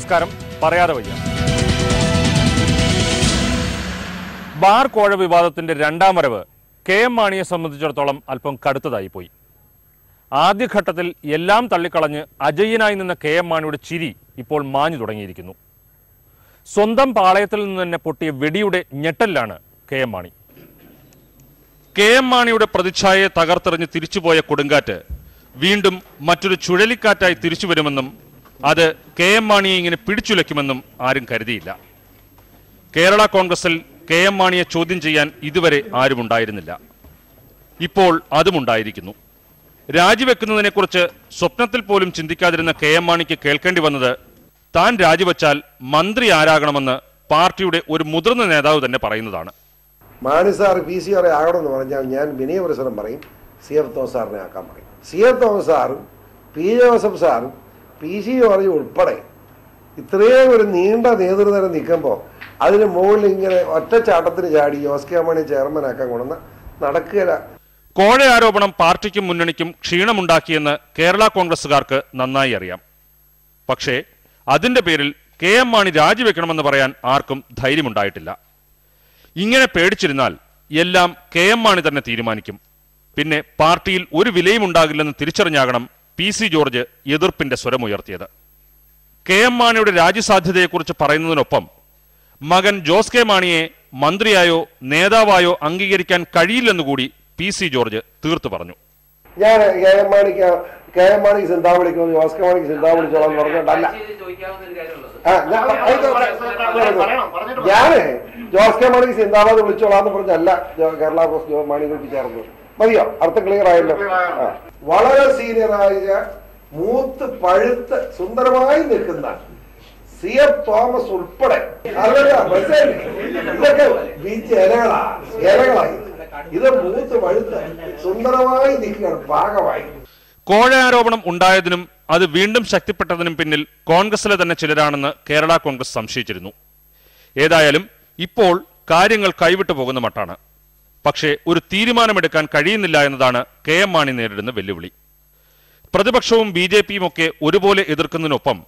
നമസ്കാരം. പറയാതെ വയ്യ. ബാർ കോഴ വിവാദത്തിന്റെ രണ്ടാം വരവ് കെ.എം. മാണിയെ സംബന്ധിച്ചിടത്തോളം അല്പം കടുത്തതായിപ്പോയി. ആദ്യഘട്ടത്തിൽ എല്ലാം തള്ളിക്കളഞ്ഞ് അജയ്യനായി നിന്ന കെ.എം. മാണിയുടെ ചിരി ഇപ്പോൾ മാഞ്ഞു തുടങ്ങിയിരിക്കുന്നു. സ്വന്തം പാളയത്തിൽ നിന്ന് തന്നെ പൊട്ടിയ വെടിയുടെ ഞെട്ടലിലാണ് കെ.എം. മാണി. കെ.എം. മാണിയുടെ പ്രതിച്ഛായയെ തകർത്തെറിഞ്ഞ് തിരിച്ചുപോയ കൊടുങ്കാറ്റ് വീണ്ടും മറ്റൊരു ചുഴലിക്കാറ്റായി തിരിച്ചു വരുമെന്നും അത് കെ.എം. മാണിയെ ഇങ്ങനെ പിടിച്ചുലയ്ക്കുമെന്നും ആരും കരുതിയില്ല. കേരള കോൺഗ്രസിൽ കെ.എം. മാണിയെ ചോദ്യം ചെയ്യാൻ ഇതുവരെ ആരുമുണ്ടായിരുന്നില്ല. ഇപ്പോൾ അതുമുണ്ടായിരിക്കുന്നു. രാജിവെക്കുന്നതിനെക്കുറിച്ച് സ്വപ്നത്തിൽ പോലും ചിന്തിക്കാതിരുന്ന കെ.എം. മാണിക്ക് കേൾക്കേണ്ടി വന്നത് താൻ രാജിവെച്ചാൽ മന്ത്രി ആരാകണമെന്ന് പാർട്ടിയുടെ ഒരു മുതിർന്ന നേതാവ് തന്നെ പറയുന്നതാണ്. മാണി സാർ PC ആകണമെന്ന് പറഞ്ഞാൽ ഞാൻ വിനയപുരസരം പറയും, CF തോമസ് സാറിനെ ആക്കാൻ പറയും. CF തോമസ് സാറും P. ജോസഫ് സാറും PC ജോർജ് ഉൾപ്പെടെ ഇത്രയും ഒരു നീണ്ട നേതൃനിര നിൽക്കുമ്പോൾ അതിന് മുകളിൽ ഇങ്ങനെ ഒറ്റച്ചാട്ടത്തിന് ചാടി ജോസ് കെ മാണി ചെയർമാനാക്കാൻ കൊണ്ടുവന്ന നടക്കുകയില്ല. കോഴ ആരോപണം പാർട്ടിക്കും മുന്നണിക്കും ക്ഷീണമുണ്ടാക്കിയെന്ന് കേരള കോൺഗ്രസുകാർക്ക് നന്നായി അറിയാം. പക്ഷേ അതിന്റെ പേരിൽ കെ.എം. മാണി രാജിവെക്കണമെന്ന് പറയാൻ ആർക്കും ധൈര്യമുണ്ടായിട്ടില്ല. ഇങ്ങനെ പേടിച്ചിരുന്നാൽ എല്ലാം കെ.എം. മാണി തന്നെ തീരുമാനിക്കും. പിന്നെ പാർട്ടിയിൽ ഒരു വിലയും ഉണ്ടാകില്ലെന്ന് തിരിച്ചറിഞ്ഞാകണം PC ജോർജ് എതിർപ്പിന്റെ സ്വരമുയർത്തിയത്. കെ.എം. മാണിയുടെ രാജ്യസാധ്യതയെക്കുറിച്ച് പറയുന്നതിനൊപ്പം മകൻ ജോസ് കെ മാണിയെ മന്ത്രിയായോ നേതാവായോ അംഗീകരിക്കാൻ കഴിയില്ലെന്നുകൂടി PC ജോർജ് തീർത്തു പറഞ്ഞു. ഞാൻ കെ.എം. മാണിക്ക് സിന്താ വിളിക്കുന്നു, ജോസ് കെ മാണിക്ക് സിന്താ വിളിച്ചോളാം എന്ന് പറഞ്ഞോണ്ടല്ല. ഞാന് ജോസ് കെ മാണിക്ക് സിന്താബാദ് വിളിച്ചോളാന്ന് പറഞ്ഞല്ല കേരള കോൺഗ്രസ് മാണി ഗ്രൂപ്പിൽ ചേർന്നത്. മതിയോ? അർത്ഥം ക്ലിയർ ആയല്ലോ. വളരെ സീനിയറായ മൂത്ത് പഴുത്ത് സുന്ദരമായി നിൽക്കുന്ന CF തോമസ് ഉൾപ്പെടെ ഇതൊക്കെ ഇലകളായി. ഇത് മൂത്ത് പഴുത്ത് സുന്ദരമായി നിൽക്കുകയാണ് ഭാഗമായി. കോഴ ആരോപണം ഉണ്ടായതിനും അത് വീണ്ടും ശക്തിപ്പെട്ടതിനും പിന്നിൽ കോൺഗ്രസിലെ തന്നെ ചിലരാണെന്ന് കേരള കോൺഗ്രസ് സംശയിച്ചിരുന്നു. ഏതായാലും ഇപ്പോൾ കാര്യങ്ങൾ കൈവിട്ടു പോകുന്ന മട്ടാണ്. പക്ഷേ ഒരു തീരുമാനമെടുക്കാൻ കഴിയുന്നില്ല എന്നതാണ് കെ.എം. മാണി നേരിടുന്ന വെല്ലുവിളി. പ്രതിപക്ഷവും BJPയും ഒക്കെ ഒരുപോലെ എതിർക്കുന്നതിനൊപ്പം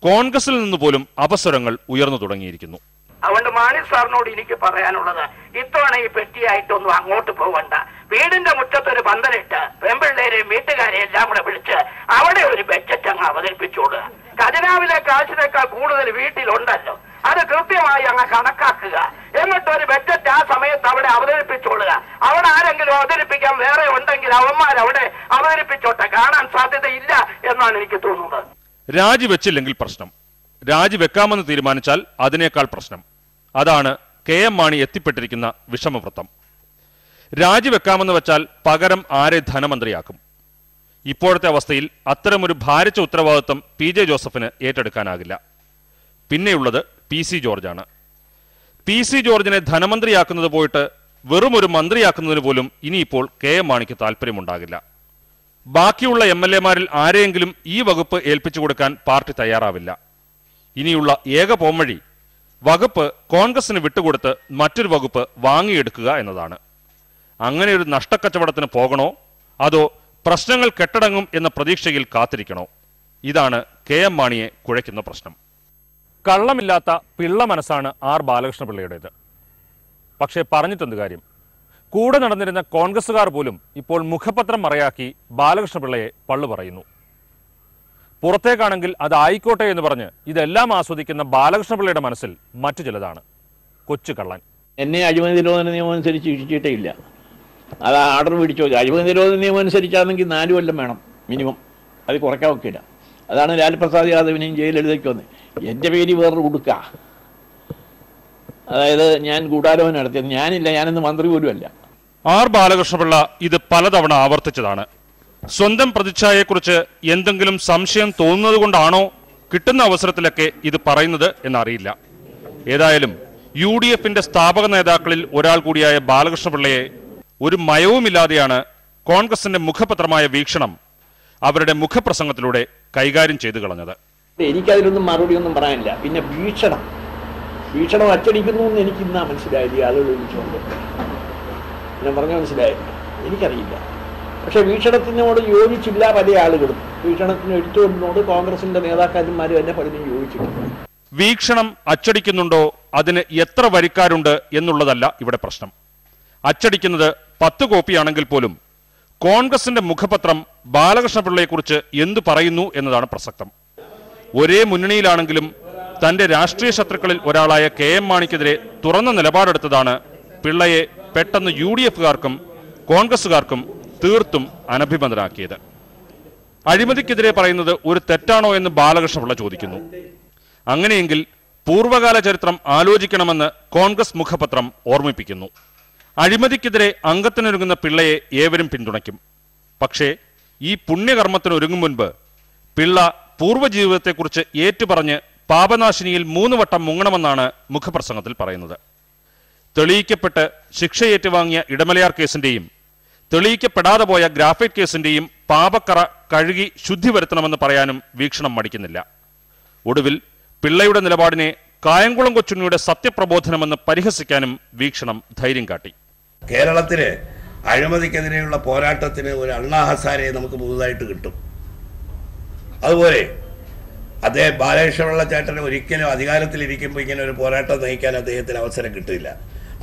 കോൺഗ്രസിൽ നിന്ന് പോലും അപസ്വരങ്ങൾ ഉയർന്നു തുടങ്ങിയിരിക്കുന്നു. അതുകൊണ്ട് മാണി സാറിനോട് എനിക്ക് പറയാനുള്ളത്, ഇത്തവണ ഈ പെട്ടിയായിട്ടൊന്നും അങ്ങോട്ട് പോവണ്ട. വീടിന്റെ മുറ്റത്തൊരു പന്തലിട്ട് പെമ്പിള്ളേരെയും വീട്ടുകാരെയും എല്ലാം കൂടെ വിളിച്ച് അവിടെ ഒരു ബഡ്ജറ്റ് അങ്ങ് അവതരിപ്പിച്ചോളുക. ഖജനാവിലെ കാശിനേക്കാൾ കൂടുതൽ വീട്ടിലുണ്ടല്ലോ, അത് കൃത്യമായി അങ്ങ് കണക്കാക്കുക. എന്നിട്ടൊരു ബഡ്ജറ്റ് ആ സമയത്ത് അവിടെ അവതരിപ്പിച്ചോളുക. അവിടെ ആരെങ്കിലും അവതരിപ്പിക്കാൻ വേറെ ഉണ്ടെങ്കിൽ അവന്മാരവിടെ അവതരിപ്പിച്ചോട്ടെ. കാണാൻ സാധ്യതയില്ല എന്നാണ് എനിക്ക് തോന്നുന്നത്. രാജിവെച്ചില്ലെങ്കിൽ പ്രശ്നം, രാജിവെക്കാമെന്ന് തീരുമാനിച്ചാൽ അതിനേക്കാൾ പ്രശ്നം. അതാണ് കെ.എം. മാണി എത്തിപ്പെട്ടിരിക്കുന്ന വിഷമവൃത്തം. രാജിവെക്കാമെന്ന് വെച്ചാൽ പകരം ആരെ ധനമന്ത്രിയാക്കും? ഇപ്പോഴത്തെ അവസ്ഥയിൽ അത്തരമൊരു ഭാരിച്ച ഉത്തരവാദിത്വം P.J. ജോസഫിന് ഏറ്റെടുക്കാനാകില്ല. പിന്നെയുള്ളത് PC ജോർജാണ്. PC ജോർജിനെ ധനമന്ത്രിയാക്കുന്നത് പോയിട്ട് വെറും ഒരു മന്ത്രിയാക്കുന്നതിന് പോലും ഇനിയിപ്പോൾ കെ.എം. മാണിക്ക് താല്പര്യമുണ്ടാകില്ല. ബാക്കിയുള്ള MLA-മാരിൽ ആരെയെങ്കിലും ഈ വകുപ്പ് ഏൽപ്പിച്ചു കൊടുക്കാൻ പാർട്ടി തയ്യാറാവില്ല. ഇനിയുള്ള ഏക പോംവഴി വകുപ്പ് കോൺഗ്രസിന് വിട്ടുകൊടുത്ത് മറ്റൊരു വകുപ്പ് വാങ്ങിയെടുക്കുക എന്നതാണ്. അങ്ങനെ ഒരു നഷ്ടക്കച്ചവടത്തിന് പോകണോ അതോ പ്രശ്നങ്ങൾ കെട്ടടങ്ങും എന്ന പ്രതീക്ഷയിൽ കാത്തിരിക്കണോ? ഇതാണ് കെ.എം. മാണിയെ കുഴയ്ക്കുന്ന പ്രശ്നം. കള്ളമില്ലാത്ത പിള്ള മനസ്സാണ് R. ബാലകൃഷ്ണപിള്ളയുടേത്. പക്ഷേ പറഞ്ഞിട്ടെന്ത് കാര്യം? കൂടെ നടന്നിരുന്ന കോൺഗ്രസുകാർ പോലും ഇപ്പോൾ മുഖപത്രം മറയാക്കി ബാലകൃഷ്ണപിള്ളയെ പള്ളു പറയുന്നു. പുറത്തേക്കാണെങ്കിൽ അത് ആയിക്കോട്ടെ എന്ന് പറഞ്ഞ് ഇതെല്ലാം ആസ്വദിക്കുന്ന ബാലകൃഷ്ണപിള്ളയുടെ മനസ്സിൽ മറ്റു ചിലതാണ്. കൊച്ചു കള്ളൻ. എന്നെ അഴിമതി നിരോധന നിയമം അനുസരിച്ച് ശിക്ഷിച്ചിട്ടേ ഇല്ല. അത് ആർഡർ പിടിച്ചോ. അഴിമതി നിരോധന നിയമം അനുസരിച്ചാണെങ്കിൽ 4 കൊല്ലം വേണം മിനിമം. അത് കുറയ്ക്കാൻ ഒക്കില്ല. അതാണ് ലാൽപ്രസാദ് യാദവിനെയും ജയിലെഴുതയ്ക്ക് വന്നത്. എൻ്റെ പേര് വേറൊരു കൊടുക്ക. അതായത് ഞാൻ ഗൂഢാലോചന നടത്തിയത് ഞാനില്ല, ഞാനിന്ന് മന്ത്രി പോലും അല്ല. R. ബാലകൃഷ്ണപിള്ള ഇത് പലതവണ ആവർത്തിച്ചതാണ്. സ്വന്തം പ്രതിച്ഛായയെക്കുറിച്ച് എന്തെങ്കിലും സംശയം തോന്നുന്നത് കൊണ്ടാണോ കിട്ടുന്ന അവസരത്തിലൊക്കെ ഇത് പറയുന്നത് എന്നറിയില്ല. ഏതായാലും UDF-ന്റെ സ്ഥാപക നേതാക്കളിൽ ഒരാൾ കൂടിയായ ബാലകൃഷ്ണപിള്ളയെ ഒരു മയവുമില്ലാതെയാണ് കോൺഗ്രസിന്റെ മുഖപത്രമായ വീക്ഷണം അവരുടെ മുഖപ്രസംഗത്തിലൂടെ കൈകാര്യം ചെയ്തു കളഞ്ഞത്. എനിക്കതിലൊന്നും മറുപടിയൊന്നും പറയാനില്ല. പിന്നെ വീക്ഷണം അച്ചടിക്കുന്നു എന്ന് എനിക്കിന്നാ മനസ്സിലായില്ല. ആളുകൾ വിളിച്ചുകൊണ്ട് ഞാൻ പറഞ്ഞ മനസ്സിലായില്ല. എനിക്കറിയില്ല. പക്ഷേ വീക്ഷണത്തിനോട് യോജിച്ചില്ല പല ആളുകളും. വീക്ഷണത്തിന് എടുത്തുകൊണ്ടിനോട് കോൺഗ്രസിന്റെ നേതാക്കന്മാർ തന്നെ പലരും യോജിച്ചിട്ടില്ല. വീക്ഷണം അച്ചടിക്കുന്നുണ്ടോ, അതിന് എത്ര വരിക്കാരുണ്ട് എന്നുള്ളതല്ല ഇവിടെ പ്രശ്നം. അച്ചടിക്കുന്നത് 10 കോപ്പിയാണെങ്കിൽ പോലും കോൺഗ്രസിന്റെ മുഖപത്രം ബാലകൃഷ്ണപിള്ളയെക്കുറിച്ച് എന്തു പറയുന്നു എന്നതാണ് പ്രസക്തം. ഒരേ മുന്നണിയിലാണെങ്കിലും തന്റെ രാഷ്ട്രീയ ശത്രുക്കളിൽ ഒരാളായ KM മാണിക്കെതിരെ തുറന്ന നിലപാടെടുത്തതാണ് പിള്ളയെ പെട്ടെന്ന് UDF-കാർക്കും കോൺഗ്രസുകാർക്കും തീർത്തും അനഭിമതനാക്കിയത്. അഴിമതിക്കെതിരെ പറയുന്നത് ഒരു തെറ്റാണോ എന്ന് ബാലകൃഷ്ണപിള്ള ചോദിക്കുന്നു. അങ്ങനെയെങ്കിൽ പൂർവ്വകാല ചരിത്രം ആലോചിക്കണമെന്ന് കോൺഗ്രസ് മുഖപത്രം ഓർമ്മിപ്പിക്കുന്നു. അഴിമതിക്കെതിരെ അംഗത്തിനൊരുങ്ങുന്ന പിള്ളയെ ഏവരും പിന്തുണയ്ക്കും. പക്ഷേ ഈ പുണ്യകർമ്മത്തിനൊരുങ്ങും മുൻപ് പിള്ള പൂർവ്വജീവിതത്തെക്കുറിച്ച് ഏറ്റുപറഞ്ഞ് പാപനാശിനിയിൽ 3 വട്ടം മുങ്ങണമെന്നാണ് മുഖപ്രസംഗത്തിൽ പറയുന്നത്. തെളിയിക്കപ്പെട്ട് ശിക്ഷ ഏറ്റുവാങ്ങിയ ഇടമലയാർ കേസിന്റെയും തെളിയിക്കപ്പെടാതെ പോയ ഗ്രാഫൈറ്റ് കേസിന്റെയും പാപക്കറ കഴുകി ശുദ്ധി വരുത്തണമെന്ന് പറയാനും വീക്ഷണം മടിക്കുന്നില്ല. ഒടുവിൽ പിള്ളയുടെ നിലപാടിനെ കായംകുളം കൊച്ചുണ്ണിയുടെ സത്യപ്രബോധനമെന്ന് പരിഹസിക്കാനും വീക്ഷണം ധൈര്യം കാട്ടി. കേരളത്തില് അഴിമതിക്കെതിരെയുള്ള പോരാട്ടത്തിന് ഒരു അണ്ണാ ഹസാരയെ നമുക്ക് പുതുതായിട്ട് കിട്ടും. അതുപോലെ അദ്ദേഹം ബാലകൃഷ്ണപിള്ള ചേട്ടന് ഒരിക്കലും അധികാരത്തിലിരിക്കുമ്പോൾ ഇങ്ങനെ ഒരു പോരാട്ടം നയിക്കാൻ അദ്ദേഹത്തിന് അവസരം കിട്ടില്ല.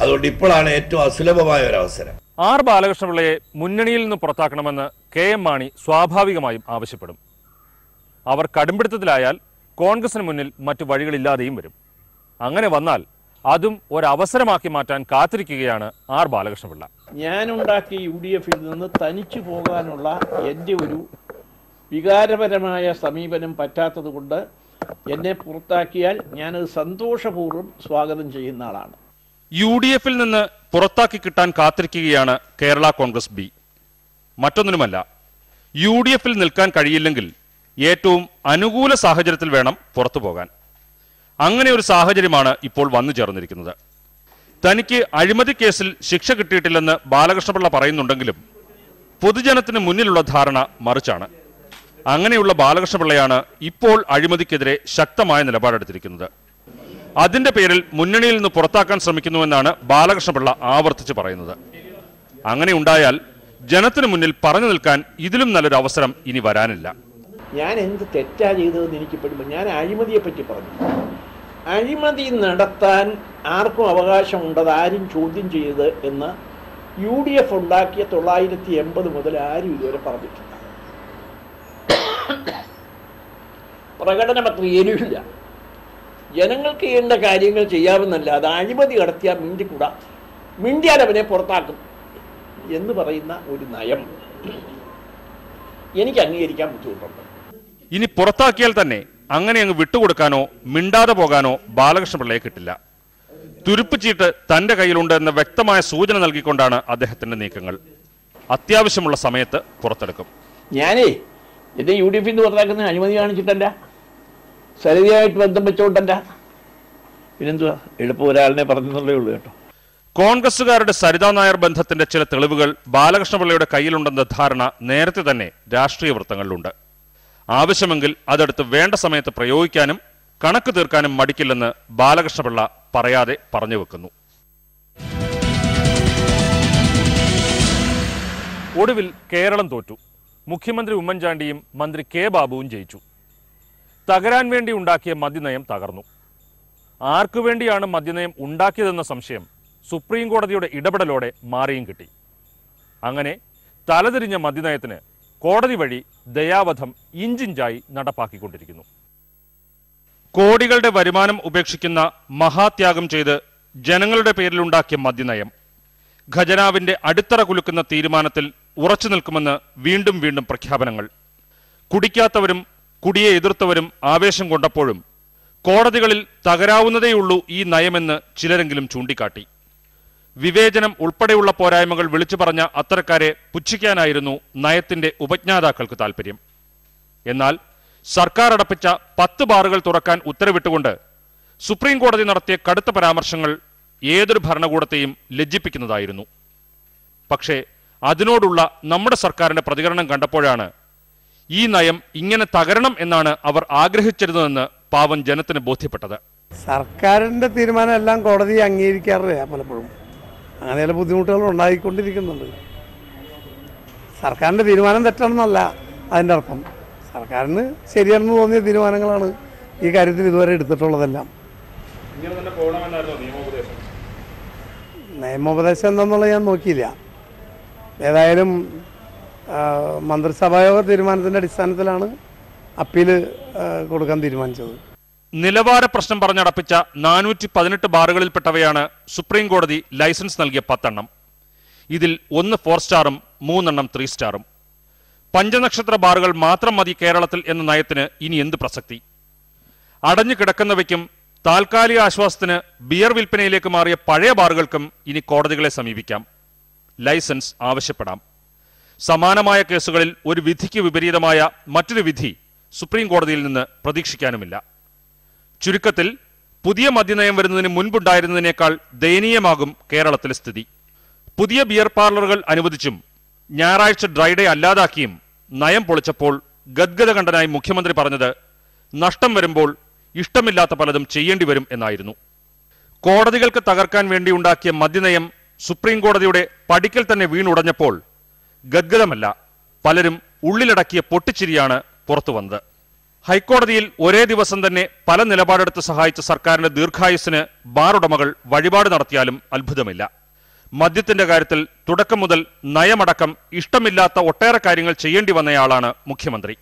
അതുകൊണ്ട് ഇപ്പോഴാണ് ഏറ്റവും അസുലഭമായ ഒരു അവസരം. ബാലകൃഷ്ണപിള്ളയെ മുന്നണിയിൽ നിന്ന് പുറത്താക്കണമെന്ന് KM മാണി സ്വാഭാവികമായും ആവശ്യപ്പെടും. അവർ കടുംപിടുത്തത്തിലായാൽ കോൺഗ്രസിന് മുന്നിൽ മറ്റു വഴികളില്ലാതെയും വരും. അങ്ങനെ വന്നാൽ അതും ഒരവസരമാക്കി മാറ്റാൻ കാത്തിരിക്കുകയാണ് ബാലകൃഷ്ണപിള്ള. ഞാനുണ്ടാക്കിയ UDF-ൽ നിന്ന് തനിച്ചു പോകാനുള്ള എൻ്റെ ഒരു വികാരപരമായ സമീപനം പറ്റാത്തത് കൊണ്ട് എന്നെ പുറത്താക്കിയാൽ ഞാനത് സന്തോഷപൂർവ്വം സ്വാഗതം ചെയ്യുന്ന ആളാണ്. UDF-ൽ നിന്ന് പുറത്താക്കി കിട്ടാൻ കാത്തിരിക്കുകയാണ് കേരള കോൺഗ്രസ് B. മറ്റൊന്നിനുമല്ല, UDF-ൽ നിൽക്കാൻ കഴിയില്ലെങ്കിൽ ഏറ്റവും അനുകൂല സാഹചര്യത്തിൽ വേണം പുറത്തു പോകാൻ. അങ്ങനെ ഒരു സാഹചര്യമാണ് ഇപ്പോൾ വന്നു ചേർന്നിരിക്കുന്നത്. തനിക്ക് അഴിമതി കേസിൽ ശിക്ഷ കിട്ടിയിട്ടില്ലെന്ന് ബാലകൃഷ്ണപിള്ള പറയുന്നുണ്ടെങ്കിലും പൊതുജനത്തിന് മുന്നിലുള്ള ധാരണ മറിച്ചാണ്. അങ്ങനെയുള്ള ബാലകൃഷ്ണപിള്ളയാണ് ഇപ്പോൾ അഴിമതിക്കെതിരെ ശക്തമായ നിലപാടെടുത്തിരിക്കുന്നത്. അതിന്റെ പേരിൽ മുന്നണിയിൽ നിന്ന് പുറത്താക്കാൻ ശ്രമിക്കുന്നുവെന്നാണ് ബാലകൃഷ്ണപിള്ള ആവർത്തിച്ച് പറയുന്നത്. അങ്ങനെ ഉണ്ടായാൽ ജനത്തിന് മുന്നിൽ പറഞ്ഞു നിൽക്കാൻ ഇതിലും നല്ലൊരു അവസരം ഇനി വരാനില്ല. ഞാൻ എന്ത് തെറ്റാ ചെയ്തതെന്ന് എനിക്ക് പെടുമ്പോൾ ഞാൻ അഴിമതിയെ പറ്റി പറഞ്ഞു. അഴിമതി നടത്താൻ ആർക്കും അവകാശമുണ്ടത് ആരും ചോദ്യം ചെയ്തത് എന്ന് UDF ഉണ്ടാക്കിയ 980 മുതൽ ആരും ഇതുവരെ പറഞ്ഞിട്ടില്ല. പ്രകടന പത്രികയിലുമില്ല. ജനങ്ങൾക്ക് ചെയ്യേണ്ട കാര്യങ്ങൾ ചെയ്യാമെന്നല്ലാതെ അഴിമതി നടത്തിയാൽ മിണ്ടിക്കൂടാ, മിണ്ടിയാൽ അവനെ പുറത്താക്കും എന്ന് പറയുന്ന ഒരു നയം എനിക്ക് അംഗീകരിക്കാൻ ബുദ്ധിമുട്ടുണ്ട്. ഇനി പുറത്താക്കിയാൽ തന്നെ അങ്ങനെ അങ്ങ് വിട്ടുകൊടുക്കാനോ മിണ്ടാതെ പോകാനോ ബാലകൃഷ്ണപിള്ളയെ കിട്ടില്ല. തുരുപ്പ് ചീട്ട് തന്റെ കയ്യിലുണ്ട് എന്ന വ്യക്തമായ സൂചന നൽകിക്കൊണ്ടാണ് അദ്ദേഹത്തിന്റെ നീക്കങ്ങൾ. അത്യാവശ്യമുള്ള സമയത്ത് പുറത്തെടുക്കും. ഞാനേ എന്നെ UDF-ൽ നിന്ന് പുറത്താക്കുന്ന അഴിമതി കാണിച്ചിട്ടല്ല, സരിതയായിട്ട് ബന്ധം വെച്ചോണ്ടല്ല, പിന്നെന്തുവാ എളുപ്പം ഒരാളിനെ പറഞ്ഞെന്നുള്ളേ ഉള്ളൂ കേട്ടോ. കോൺഗ്രസുകാരുടെ സരിതാ നായർ ബന്ധത്തിന്റെ ചില തെളിവുകൾ ബാലകൃഷ്ണപിള്ളയുടെ കയ്യിലുണ്ടെന്ന ധാരണ നേരത്തെ തന്നെ രാഷ്ട്രീയ വൃത്തങ്ങളിലുണ്ട്. ആവശ്യമെങ്കിൽ അതെടുത്ത് വേണ്ട സമയത്ത് പ്രയോഗിക്കാനും കണക്ക് തീർക്കാനും മടിക്കില്ലെന്ന് ബാലകൃഷ്ണപിള്ള പറയാതെ പറഞ്ഞു വെക്കുന്നു. ഒടുവിൽ കേരളം തോറ്റു. മുഖ്യമന്ത്രി ഉമ്മൻചാണ്ടിയും മന്ത്രി K. ബാബുവും ജയിച്ചു. തകരാൻ വേണ്ടി ഉണ്ടാക്കിയ മദ്യനയം തകർന്നു. ആർക്കു വേണ്ടിയാണ് മദ്യനയം ഉണ്ടാക്കിയതെന്ന സംശയം സുപ്രീം കോടതിയുടെ ഇടപെടലോടെ മാറിയും കിട്ടി. അങ്ങനെ തലതിരിഞ്ഞ മദ്യനയത്തിന് കോടതി വഴി ദയാവധം ഇഞ്ചിഞ്ചായി നടപ്പാക്കിക്കൊണ്ടിരിക്കുന്നു. കോടികളുടെ വരുമാനം ഉപേക്ഷിക്കുന്ന മഹാത്യാഗം ചെയ്ത് ജനങ്ങളുടെ പേരിലുണ്ടാക്കിയ മദ്യനയം ഖജനാവിന്റെ അടിത്തറ കുലുക്കുന്ന തീരുമാനത്തിൽ ഉറച്ചു നിൽക്കുമെന്ന് വീണ്ടും വീണ്ടും പ്രഖ്യാപനങ്ങൾ. കുടിക്കാത്തവരും കുടിയെ എതിർത്തവരും ആവേശം കൊണ്ടപ്പോഴും കോടതികളിൽ തകരാവുന്നതേയുള്ളൂ ഈ നയമെന്ന് ചിലരെങ്കിലും ചൂണ്ടിക്കാട്ടി. വിവേചനം ഉൾപ്പെടെയുള്ള പോരായ്മകൾ വിളിച്ചു പറഞ്ഞ അത്തരക്കാരെ പുച്ഛിക്കാനായിരുന്നു നയത്തിന്റെ ഉപജ്ഞാതാക്കൾക്ക് താൽപര്യം. എന്നാൽ സർക്കാർ അടപ്പിച്ച 10 ബാറുകൾ തുറക്കാൻ ഉത്തരവിട്ടുകൊണ്ട് സുപ്രീം കോടതി നടത്തിയ കടുത്ത പരാമർശങ്ങൾ ഏതൊരു ഭരണകൂടത്തെയും ലജ്ജിപ്പിക്കുന്നതായിരുന്നു. പക്ഷേ അതിനോടുള്ള നമ്മുടെ സർക്കാരിന്റെ പ്രതികരണം കണ്ടപ്പോഴാണ് ഈ നയം ഇങ്ങനെ തകരണം എന്നാണ് അവർ ആഗ്രഹിച്ചിരുന്നതെന്ന് പാവം ജനത്തിന് ബോധ്യപ്പെട്ടത്. സർക്കാരിന്റെ തീരുമാനം എല്ലാം കോടതി അംഗീകരിക്കാറില്ല. പലപ്പോഴും അങ്ങനെ ചില ബുദ്ധിമുട്ടുകൾ ഉണ്ടായിക്കൊണ്ടിരിക്കുന്നുണ്ട്. സർക്കാരിൻ്റെ തീരുമാനം തെറ്റാണെന്നല്ല അതിൻ്റെ അർത്ഥം. സർക്കാരിന് ശരിയാണെന്ന് തോന്നിയ തീരുമാനങ്ങളാണ് ഈ കാര്യത്തിൽ ഇതുവരെ എടുത്തിട്ടുള്ളതെല്ലാം. നിയമോപദേശം എന്താണെന്നുള്ളത് ഞാൻ നോക്കിയില്ല. ഏതായാലും മന്ത്രിസഭായോഗ തീരുമാനത്തിൻ്റെ അടിസ്ഥാനത്തിലാണ് അപ്പീൽ കൊടുക്കാൻ തീരുമാനിച്ചത്. നിലവാര പ്രശ്നം പറഞ്ഞടപ്പിച്ച 418 ബാറുകളിൽപ്പെട്ടവയാണ് സുപ്രീം കോടതി ലൈസൻസ് നൽകിയ 10 എണ്ണം. ഇതിൽ 1 4 സ്റ്റാറും 3 എണ്ണം 3 സ്റ്റാറും. പഞ്ചനക്ഷത്ര ബാറുകൾ മാത്രം മതി കേരളത്തിൽ എന്ന നയത്തിന് ഇനി എന്ത് പ്രസക്തി? അടഞ്ഞു കിടക്കുന്നവയ്ക്കും താൽക്കാലിക ആശ്വാസത്തിന് ബിയർ വിൽപ്പനയിലേക്ക് മാറിയ പഴയ ബാറുകൾക്കും ഇനി കോടതികളെ സമീപിക്കാം, ലൈസൻസ് ആവശ്യപ്പെടാം. സമാനമായ കേസുകളിൽ ഒരു വിധിക്ക് വിപരീതമായ മറ്റൊരു വിധി സുപ്രീം കോടതിയിൽ നിന്ന് പ്രതീക്ഷിക്കാനുമില്ല. ചുരുക്കത്തിൽ പുതിയ മദ്യനയം വരുന്നതിന് മുൻപുണ്ടായിരുന്നതിനേക്കാൾ ദയനീയമാകും കേരളത്തിലെ സ്ഥിതി. പുതിയ ബിയർ പാർലറുകൾ അനുവദിച്ചും ഞായറാഴ്ച ഡ്രൈഡേ അല്ലാതാക്കിയും നയം പൊളിച്ചപ്പോൾ ഗദ്ഗദകണ്ഠനായി മുഖ്യമന്ത്രി പറഞ്ഞത് നഷ്ടം വരുമ്പോൾ ഇഷ്ടമില്ലാത്ത പലതും ചെയ്യേണ്ടി വരും എന്നായിരുന്നു. കോടതികൾക്ക് തകർക്കാൻ വേണ്ടി ഉണ്ടാക്കിയ മദ്യനയം സുപ്രീം കോടതിയുടെ പടിക്കൽ തന്നെ വീണുടഞ്ഞപ്പോൾ ഗദ്ഗദമല്ല, പലരും ഉള്ളിലടക്കിയ പൊട്ടിച്ചിരിയാണ് പുറത്തു വന്നത്. ഹൈക്കോടതിയിൽ ഒരേ ദിവസം തന്നെ പല നിലപാടെടുത്ത് സഹായിച്ച സർക്കാരിന്റെ ദീർഘായുസ്സിന് ബാറുടമകൾ വഴിപാട് നടത്തിയാലും അത്ഭുതമില്ല. മദ്യത്തിന്റെ കാര്യത്തിൽ തുടക്കം മുതൽ നയമടക്കം ഇഷ്ടമില്ലാത്ത ഒട്ടേറെ കാര്യങ്ങൾ ചെയ്യേണ്ടി വന്നയാളാണ് മുഖ്യമന്ത്രി.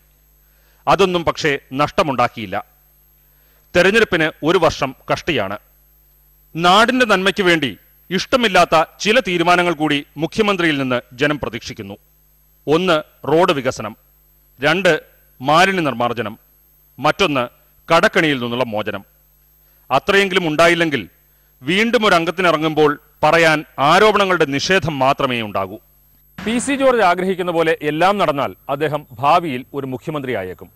അതൊന്നും പക്ഷേ നഷ്ടമുണ്ടാക്കിയില്ല. തെരഞ്ഞെടുപ്പിന് 1 വർഷം കഷ്ടിയാണ്. നാടിന്റെ നന്മയ്ക്ക് വേണ്ടി ഇഷ്ടമില്ലാത്ത ചില തീരുമാനങ്ങൾ കൂടി മുഖ്യമന്ത്രിയിൽ നിന്ന് ജനം പ്രതീക്ഷിക്കുന്നു. 1 റോഡ് വികസനം, 2 മാലിന്യ നിർമ്മാർജ്ജനം, മറ്റൊന്ന് കടക്കണിയിൽ നിന്നുള്ള മോചനം. അത്രയെങ്കിലും ഉണ്ടായില്ലെങ്കിൽ വീണ്ടും ഒരു അംഗത്തിനിറങ്ങുമ്പോൾ പറയാൻ ആരോപണങ്ങളുടെ നിഷേധം മാത്രമേ ഉണ്ടാകൂ. PC ജോർജ് ആഗ്രഹിക്കുന്ന പോലെ എല്ലാം നടന്നാൽ അദ്ദേഹം ഭാവിയിൽ ഒരു മുഖ്യമന്ത്രിയായേക്കും.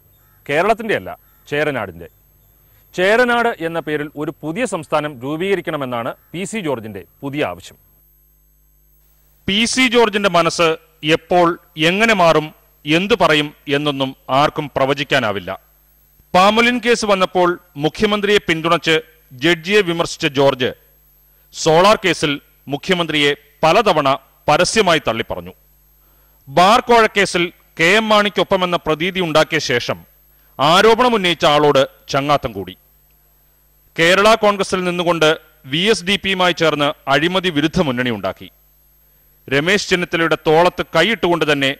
കേരളത്തിന്റെ അല്ല, ചേരനാടിന്റെ. ചേരനാട് എന്ന പേരിൽ ഒരു പുതിയ സംസ്ഥാനം രൂപീകരിക്കണമെന്നാണ് PC ജോർജിന്റെ പുതിയ ആവശ്യം. PC ജോർജിന്റെ മനസ്സ് എപ്പോൾ എങ്ങനെ മാറും, എന്തു പറയും എന്നൊന്നും ആർക്കും പ്രവചിക്കാനാവില്ല. പാമുലിൻ കേസ് വന്നപ്പോൾ മുഖ്യമന്ത്രിയെ പിന്തുണച്ച് ജഡ്ജിയെ വിമർശിച്ച ജോർജ് സോളാർ കേസിൽ മുഖ്യമന്ത്രിയെ പലതവണ പരസ്യമായി തള്ളിപ്പറഞ്ഞു. ബാർ കോഴക്കേസിൽ KM മാണിക്കൊപ്പമെന്ന പ്രതീതി ഉണ്ടാക്കിയ ശേഷം ആരോപണമുന്നയിച്ച ആളോട് ചങ്ങാത്തം കൂടി. കേരള കോൺഗ്രസിൽ നിന്നുകൊണ്ട് VSDPയുമായി ചേർന്ന് അഴിമതി വിരുദ്ധ മുന്നണി ഉണ്ടാക്കി. രമേശ് ചെന്നിത്തലയുടെ തോളത്ത് കൈയിട്ടുകൊണ്ട് തന്നെ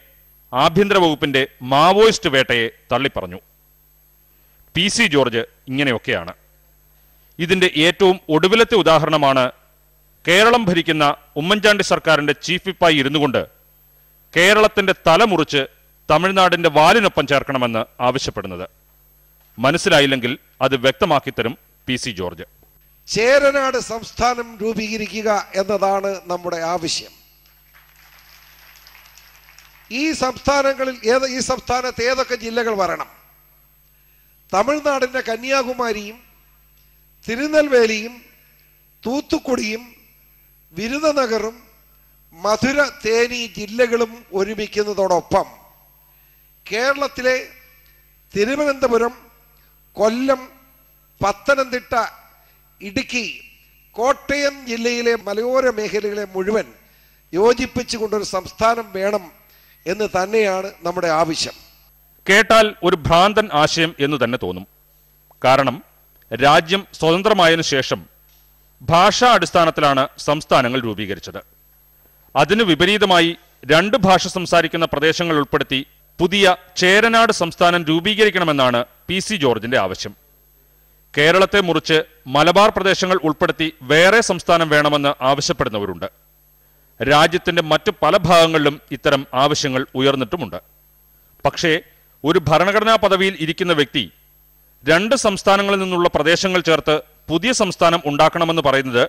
ആഭ്യന്തര വകുപ്പിന്റെ മാവോയിസ്റ്റ് വേട്ടയെ തള്ളിപ്പറഞ്ഞു. PC ജോർജ് ഇങ്ങനെയൊക്കെയാണ്. ഇതിന്റെ ഏറ്റവും ഒടുവിലത്തെ ഉദാഹരണമാണ് കേരളം ഭരിക്കുന്ന ഉമ്മൻചാണ്ടി സർക്കാരിന്റെ ചീഫ് വിപ്പായി ഇരുന്നുകൊണ്ട് കേരളത്തിന്റെ തല മുറിച്ച് തമിഴ്നാടിന്റെ വാലിനൊപ്പം ചേർക്കണമെന്ന് ആവശ്യപ്പെടുന്നത്. മനസ്സിലായില്ലെങ്കിൽ അത് വ്യക്തമാക്കി തരും PC ജോർജ്. ചേരനാട് സംസ്ഥാനം രൂപീകരിക്കുക എന്നതാണ് നമ്മുടെ ആവശ്യം. ഈ സംസ്ഥാനത്ത് ഏതൊക്കെ ജില്ലകൾ വരണം? തമിഴ്നാടിന്റെ കന്യാകുമാരിയും തിരുനെൽവേലിയും തൂത്തുക്കുടിയും വിരുദനഗറും മധുര തേനി ജില്ലകളും ഒരുമിക്കുന്നതോടൊപ്പം കേരളത്തിലെ തിരുവനന്തപുരം, കൊല്ലം, പത്തനംതിട്ട, ഇടുക്കി, കോട്ടയം ജില്ലയിലെ മലയോര മേഖലകളെ മുഴുവൻ യോജിപ്പിച്ചുകൊണ്ടൊരു സംസ്ഥാനം വേണം എന്ന് തന്നെയാണ് നമ്മുടെ ആവശ്യം. കേട്ടാൽ ഒരു ഭ്രാന്തൻ ആശയം എന്ന് തന്നെ തോന്നും. കാരണം രാജ്യം സ്വതന്ത്രമായതിനു ശേഷം ഭാഷാ അടിസ്ഥാനത്തിലാണ് സംസ്ഥാനങ്ങൾ രൂപീകരിച്ചത്. അതിനു വിപരീതമായി 2 ഭാഷ സംസാരിക്കുന്ന പ്രദേശങ്ങൾ ഉൾപ്പെടുത്തി പുതിയ ചേരനാട് സംസ്ഥാനം രൂപീകരിക്കണമെന്നാണ് PC ജോർജിന്റെ ആവശ്യം. കേരളത്തെ മുറിച്ച് മലബാർ പ്രദേശങ്ങൾ ഉൾപ്പെടുത്തി വേറെ സംസ്ഥാനം വേണമെന്ന് ആവശ്യപ്പെടുന്നവരുണ്ട്. രാജ്യത്തിന്റെ മറ്റു പല ഭാഗങ്ങളിലും ഇത്തരം ആവശ്യങ്ങൾ ഉയർന്നിട്ടുമുണ്ട്. പക്ഷേ ഒരു ഭരണഘടനാ പദവിയിൽ ഇരിക്കുന്ന വ്യക്തി 2 സംസ്ഥാനങ്ങളിൽ നിന്നുള്ള പ്രദേശങ്ങൾ ചേർത്ത് പുതിയ സംസ്ഥാനം ഉണ്ടാക്കണമെന്ന് പറയുന്നത്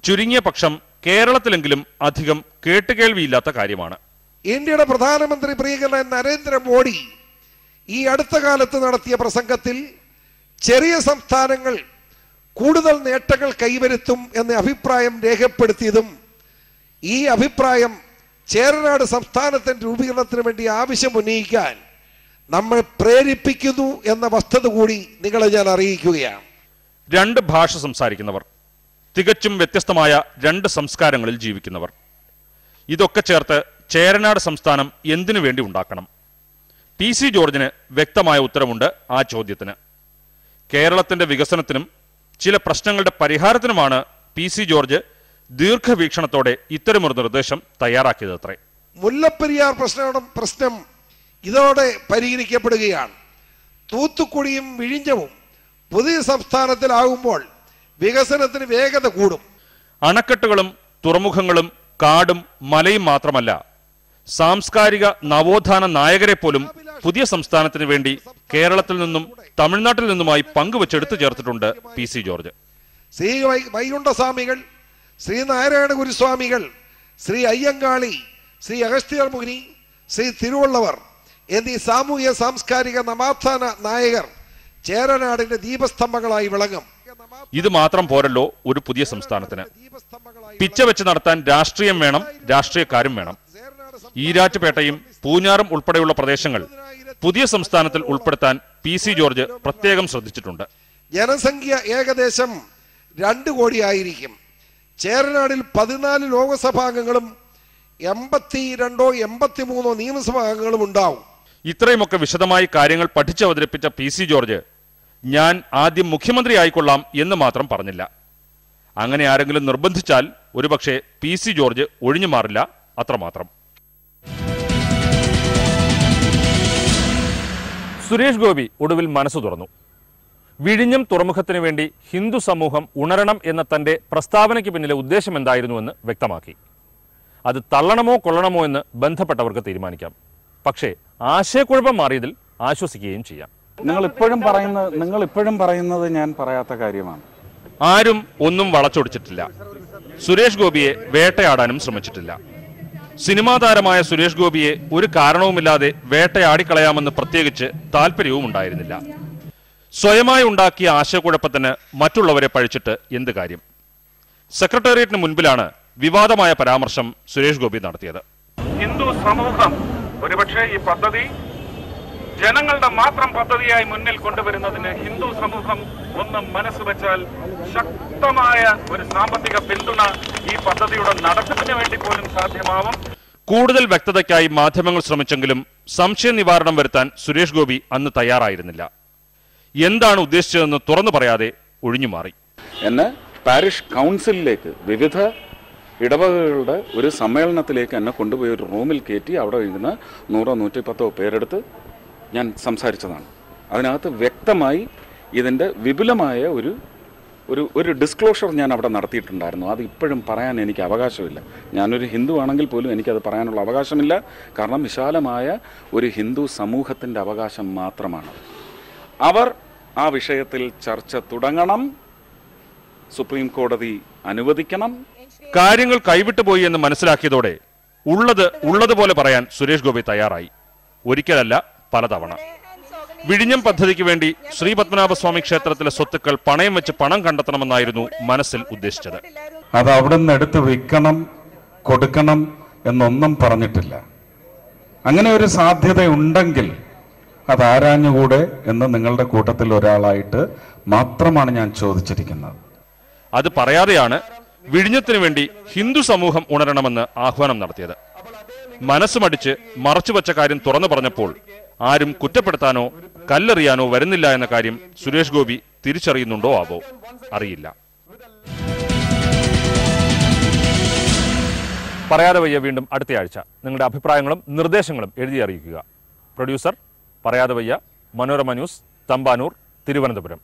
ചുരുങ്ങിയ പക്ഷം കേരളത്തിലെങ്കിലും അധികം കേട്ടുകേൾവിയില്ലാത്ത കാര്യമാണ്. ഇന്ത്യയുടെ പ്രധാനമന്ത്രി പ്രിയങ്കരനായ നരേന്ദ്രമോദി ഈ അടുത്ത കാലത്ത് നടത്തിയ പ്രസംഗത്തിൽ ചെറിയ സംസ്ഥാനങ്ങൾ കൂടുതൽ നേട്ടങ്ങൾ കൈവരുത്തും എന്ന അഭിപ്രായം രേഖപ്പെടുത്തിയതും ഈ അഭിപ്രായം ചേരനാട് സംസ്ഥാനത്തിന്റെ രൂപീകരണത്തിന് വേണ്ടി ആവശ്യം ഉന്നയിക്കാൻ നമ്മൾ പ്രേരിപ്പിക്കുന്നു എന്ന വസ്തുത കൂടി നിങ്ങളെ ഞാൻ അറിയിക്കുകയാണ്. 2 ഭാഷ സംസാരിക്കുന്നവർ, തികച്ചും വ്യത്യസ്തമായ 2 സംസ്കാരങ്ങളിൽ ജീവിക്കുന്നവർ, ഇതൊക്കെ ചേർത്ത് ചേരനാട് സംസ്ഥാനം എന്തിനു വേണ്ടി ഉണ്ടാക്കണം? PC ജോർജിന് വ്യക്തമായ ഉത്തരമുണ്ട് ആ ചോദ്യത്തിന്. കേരളത്തിന്റെ വികസനത്തിനും ചില പ്രശ്നങ്ങളുടെ പരിഹാരത്തിനുമാണ് PC ജോർജ് ദീർഘവീക്ഷണത്തോടെ ഇത്തരമൊരു നിർദ്ദേശം തയ്യാറാക്കിയതത്രേ. മുല്ലപ്പെരിയാർ പ്രശ്നം ഇതോടെ പരിഹരിക്കപ്പെടുകയാണ്. തൂത്തുക്കുടിയും വിഴിഞ്ഞവും പുതിയ സംസ്ഥാനത്തിലാകുമ്പോൾ വികസനത്തിന് വേഗത കൂടും. അണക്കെട്ടുകളും തുറമുഖങ്ങളും കാടും മലയും മാത്രമല്ല, സാംസ്കാരിക നവോത്ഥാന നായകരെ പോലും പുതിയ സംസ്ഥാനത്തിന് വേണ്ടി കേരളത്തിൽ നിന്നും തമിഴ്നാട്ടിൽ നിന്നുമായി പങ്കുവച്ചെടുത്തു ചേർത്തിട്ടുണ്ട് PC ജോർജ്. ശ്രീ വൈകുണ്ഠസ്വാമികൾ, ശ്രീ നാരായണ ഗുരുസ്വാമികൾ, ശ്രീ അയ്യങ്കാളി, ശ്രീ അഗസ്ത്യർ മുനി, ശ്രീ തിരുവള്ളവർ എന്നീ സാമൂഹ്യ സാംസ്കാരിക നവോത്ഥാന നായകർ ചേരനാടിന്റെ ദീപസ്തംഭങ്ങളായി വിളങ്ങും. ഇത് മാത്രം പോരല്ലോ ഒരു പുതിയ സംസ്ഥാനത്തിന്. പിച്ച വെച്ച് നടത്താൻ രാഷ്ട്രീയം വേണം, രാഷ്ട്രീയക്കാരും വേണം. ഈരാറ്റുപേട്ടയും പൂഞ്ഞാറും ഉൾപ്പെടെയുള്ള പ്രദേശങ്ങൾ പുതിയ സംസ്ഥാനത്തിൽ ഉൾപ്പെടുത്താൻ PC ജോർജ് പ്രത്യേകം ശ്രദ്ധിച്ചിട്ടുണ്ട്. ജനസംഖ്യ ഏകദേശം 2 കോടിയായിരിക്കും. ചേരനാടിൽ 14 ലോകസഭാംഗങ്ങളും 82 83 നിയമസഭാ അംഗങ്ങളും ഉണ്ടാവും. ഇത്രയുമൊക്കെ വിശദമായി കാര്യങ്ങൾ പഠിച്ചവതരിപ്പിച്ച PC ജോർജ് ഞാൻ ആദ്യം മുഖ്യമന്ത്രി ആയിക്കൊള്ളാം എന്ന് മാത്രം പറഞ്ഞില്ല. അങ്ങനെ ആരെങ്കിലും നിർബന്ധിച്ചാൽ ഒരുപക്ഷെ PC ജോർജ് ഒഴിഞ്ഞു മാറില്ല, അത്രമാത്രം. സുരേഷ് ഗോപി ഒടുവിൽ മനസ്സ് തുറന്നു. വിഴിഞ്ഞം തുറമുഖത്തിനു വേണ്ടി ഹിന്ദു സമൂഹം ഉണരണം എന്ന തന്റെ പ്രസ്താവനയ്ക്ക് പിന്നിലെ ഉദ്ദേശം എന്തായിരുന്നുവെന്ന് വ്യക്തമാക്കി. അത് തള്ളണമോ കൊള്ളണമോ എന്ന് ബന്ധപ്പെട്ടവർക്ക് തീരുമാനിക്കാം. പക്ഷേ ആശയക്കുഴപ്പം മാറിയതിൽ ആശ്വസിക്കുകയും ചെയ്യാം. നിങ്ങൾ ഇപ്പോഴും പറയുന്നത് ഞാൻ പറയാത്ത കാര്യമാണ്. ആരും ഒന്നും വളച്ചൊടിച്ചിട്ടില്ല. സുരേഷ് ഗോപിയെ വേട്ടയാടാനും ശ്രമിച്ചിട്ടില്ല. സിനിമാ താരമായ സുരേഷ് ഗോപിയെ ഒരു കാരണവുമില്ലാതെ വേട്ടയാടിക്കളയാമെന്ന് പ്രത്യേകിച്ച് താല്പര്യവും ഉണ്ടായിരുന്നില്ല. സ്വയമായി ഉണ്ടാക്കിയ ആശയക്കുഴപ്പത്തിന് മറ്റുള്ളവരെ പഴിച്ചിട്ട് എന്ത് കാര്യം? സെക്രട്ടേറിയറ്റിന് മുൻപിലാണ് വിവാദമായ പരാമർശം സുരേഷ് ഗോപി നടത്തിയത്. ഹിന്ദു സമൂഹം ഒരുപക്ഷെ ഈ പദ്ധതി ജനങ്ങളുടെ മാത്രം പദ്ധതിയായി മുന്നിൽ കൊണ്ടുവരുന്നതിന് ഹിന്ദു സമൂഹം ഒന്ന് മനസ്സ് വെച്ചാൽ ശക്തമായ ഒരു സാമ്പത്തിക പിന്തുണ ഈ പദ്ധതിയുടെ നടത്തിപ്പിന് വേണ്ടി പോലും സാധ്യമാവും. കൂടുതൽ വ്യക്തതയ്ക്കായി മാധ്യമങ്ങൾ ശ്രമിച്ചെങ്കിലും സംശയ നിവാരണം വരുത്താൻ സുരേഷ് ഗോപി അന്ന് തയ്യാറായിരുന്നില്ല. എന്താണ് ഉദ്ദേശിച്ചതെന്ന് തുറന്നു പറയാതെ ഒഴിഞ്ഞുമാറി. എന്നെ പാരിഷ് കൗൺസിലിലേക്ക് വിവിധ ഇടവകകളുടെ ഒരു സമ്മേളനത്തിലേക്ക് എന്നെ കൊണ്ടുപോയി ഒരു റൂമിൽ കയറ്റി അവിടെ ഇരുന്ന് 100-110 പേരെടുത്ത് ഞാൻ സംസാരിച്ചതാണ്. അതിനകത്ത് വ്യക്തമായി ഇതിൻ്റെ വിപുലമായ ഒരു ഡിസ്ക്ലോഷർ ഞാൻ അവിടെ നടത്തിയിട്ടുണ്ടായിരുന്നു. അത് ഇപ്പോഴും പറയാൻ എനിക്ക് അവകാശമില്ല. ഞാനൊരു ഹിന്ദു ആണെങ്കിൽ പോലും എനിക്കത് പറയാനുള്ള അവകാശമില്ല. കാരണം വിശാലമായ ഒരു ഹിന്ദു സമൂഹത്തിൻ്റെ അവകാശം മാത്രമാണ്. അവർ ആ വിഷയത്തിൽ ചർച്ച തുടങ്ങണം, സുപ്രീം കോടതി അനുവദിക്കണം. കാര്യങ്ങൾ കൈവിട്ടുപോയി എന്ന് മനസ്സിലാക്കിയതോടെ ഉള്ളതുപോലെ പറയാൻ സുരേഷ് ഗോപി തയ്യാറായി. ഒരിക്കലല്ല, പലതവണ. വിഴിഞ്ഞം പദ്ധതിക്ക് വേണ്ടി ശ്രീ പത്മനാഭസ്വാമി ക്ഷേത്രത്തിലെ സ്വത്തുക്കൾ പണയം വെച്ച് പണം കണ്ടെത്തണമെന്നായിരുന്നു മനസ്സിൽ ഉദ്ദേശിച്ചത്. അത് അവിടെ നിന്ന് എടുത്ത് വിൽക്കണം, കൊടുക്കണം എന്നൊന്നും പറഞ്ഞിട്ടില്ല. അങ്ങനെ ഒരു സാധ്യതയുണ്ടെങ്കിൽ അത് ആരാഞ്ഞുകൂടെ എന്ന് നിങ്ങളുടെ കൂട്ടത്തിൽ ഒരാളായിട്ട് മാത്രമാണ് ഞാൻ ചോദിച്ചിരിക്കുന്നത്. അത് പറയാതെയാണ് വിഴിഞ്ഞത്തിനു വേണ്ടി ഹിന്ദു സമൂഹം ഉണരണമെന്ന് ആഹ്വാനം നടത്തിയത്. മനസ്സുമടിച്ച് മറച്ചുവെച്ച കാര്യം തുറന്നു പറഞ്ഞപ്പോൾ ആരും കുറ്റപ്പെടുത്താനോ കല്ലെറിയാനോ വരുന്നില്ല എന്ന കാര്യം സുരേഷ് ഗോപി തിരിച്ചറിയുന്നുണ്ടോ ആവോ, അറിയില്ല. പറയാതെ വയ്യ വീണ്ടും അടുത്തയാഴ്ച. നിങ്ങളുടെ അഭിപ്രായങ്ങളും നിർദ്ദേശങ്ങളും എഴുതി അറിയിക്കുക. പ്രൊഡ്യൂസർ പറയാതെ വയ്യ, മനോരമ ന്യൂസ്, തമ്പാനൂർ, തിരുവനന്തപുരം.